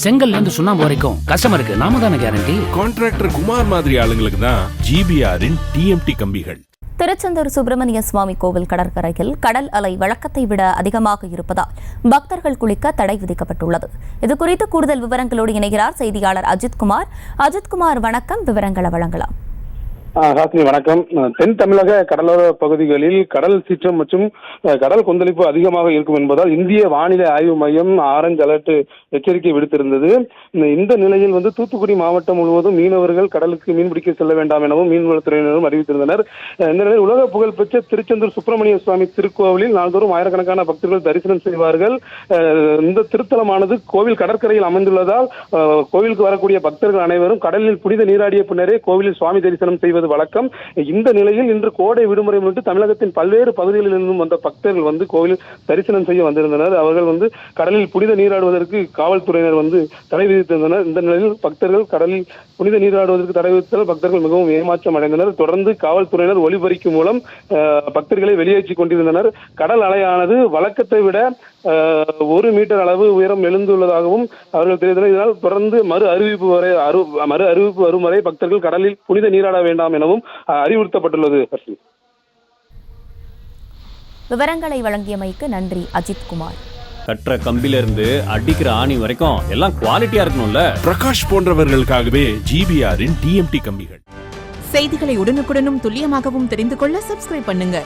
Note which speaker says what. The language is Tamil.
Speaker 1: செங்கல்ல இருந்து சுண்ணாம்பு வரைக்கும் கஸ்டமருக்கு நாம தானே கேரண்டி.
Speaker 2: கான்ட்ராக்டர் குமார் மாதிரி ஆளுங்களுக்கு தான் ஜிபிஆரின் டிஎம்டி கம்பிகள்.
Speaker 3: திருச்செந்தூர் சுப்பிரமணிய சுவாமி கோவில் கடற்கரையில் கடல் அலை வழக்கத்தை விட அதிகமாக இருப்பதால் பக்தர்கள் குளிக்க தடை விதிக்கப்பட்டுள்ளது. இதுகுறித்து கூடுதல் விவரங்களோடு இணைகிறார் செய்தியாளர் அஜித்குமார். அஜித்குமார், வணக்கம். விவரங்களை வழங்கலாம்.
Speaker 4: ஹாசினி, வணக்கம். தென் தமிழக கடலோர பகுதிகளில் கடல் சீற்றம் மற்றும் கடல் கொந்தளிப்பு அதிகமாக இருக்கும் என்பதால் இந்திய வானிலை ஆய்வு மையம் ஆரஞ்சு அலர்ட் எச்சரிக்கை விடுத்திருந்தது. இந்த நிலையில் தூத்துக்குடி மாவட்டம் முழுவதும் மீனவர்கள் கடலுக்கு மீன்பிடிக்க செல்ல வேண்டாம் எனவும் மீன்வளத்துறையினரும் அறிவித்திருந்தனர். இந்த நிலையில் உலக புகழ்பெற்ற திருச்செந்தூர் சுப்பிரமணிய சுவாமி திருக்கோவிலில் நாள்தோறும் ஆயிரக்கணக்கான பக்தர்கள் தரிசனம் செய்வார்கள். இந்த திருத்தலமானது கோவில் கடற்கரையில் அமைந்துள்ளதால் கோவிலுக்கு வரக்கூடிய பக்தர்கள் அனைவரும் கடலில் புனித நீராடிய பின்னரே கோவிலில் சுவாமி தரிசனம் செய்வது வழக்கம். இந்த நிலையில் இன்று கோடை விடுமுறை முன்னிட்டு தமிழகத்தின் பல்வேறு பகுதிகளில் இருந்தும் வந்த பக்தர்கள் கோவிலில் தரிசனம் செய்ய வந்திருந்தனர். அவர்கள் கடலில் புனித நீராடுவதற்கு காவல்துறையினர் தடை விதித்திருந்தனர். இந்த நிலையில் பக்தர்கள் கடலில் புனித நீராடுவதற்கு தடை விதித்தால் பக்தர்கள் மிகவும் ஏமாற்றம் அடைந்தனர். தொடர்ந்து காவல்துறையினர் ஒலிபெருக்கி மூலம் பக்தர்களை வெளியேற்றிக் கொண்டிருந்தனர். கடல் அலையானது வழக்கத்தை விட 1 மீட்டர் அளவு உயரம் எழுந்துள்ளதாகவும் அவர்கள் தெரிவித்தனர். இதனால் தொடர்ந்து மறு அறிவிப்பு வரும் வரை பக்தர்கள் கடலில் புனித நீராட வேண்டாம் எனவும் அறிவுறுத்தப்பட்டுள்ளது.
Speaker 3: விவரங்களை வழங்கியமைக்கு நன்றி அஜித்குமார்.
Speaker 5: கற்ற கம்பில இருந்து அடிக்கிற ஆணி வரைக்கும் எல்லாம் குவாலிட்டியா இருக்கணும்ல.
Speaker 2: பிரகாஷ் போன்றவர்களுக்காகவே ஜிபிஆரின் டிஎம்டி கம்பிகள்.
Speaker 6: செய்திகளை உடனுக்குடனும் துல்லியமாகவும் தெரிந்து கொள்ள சப்ஸ்கிரைப் பண்ணுங்க.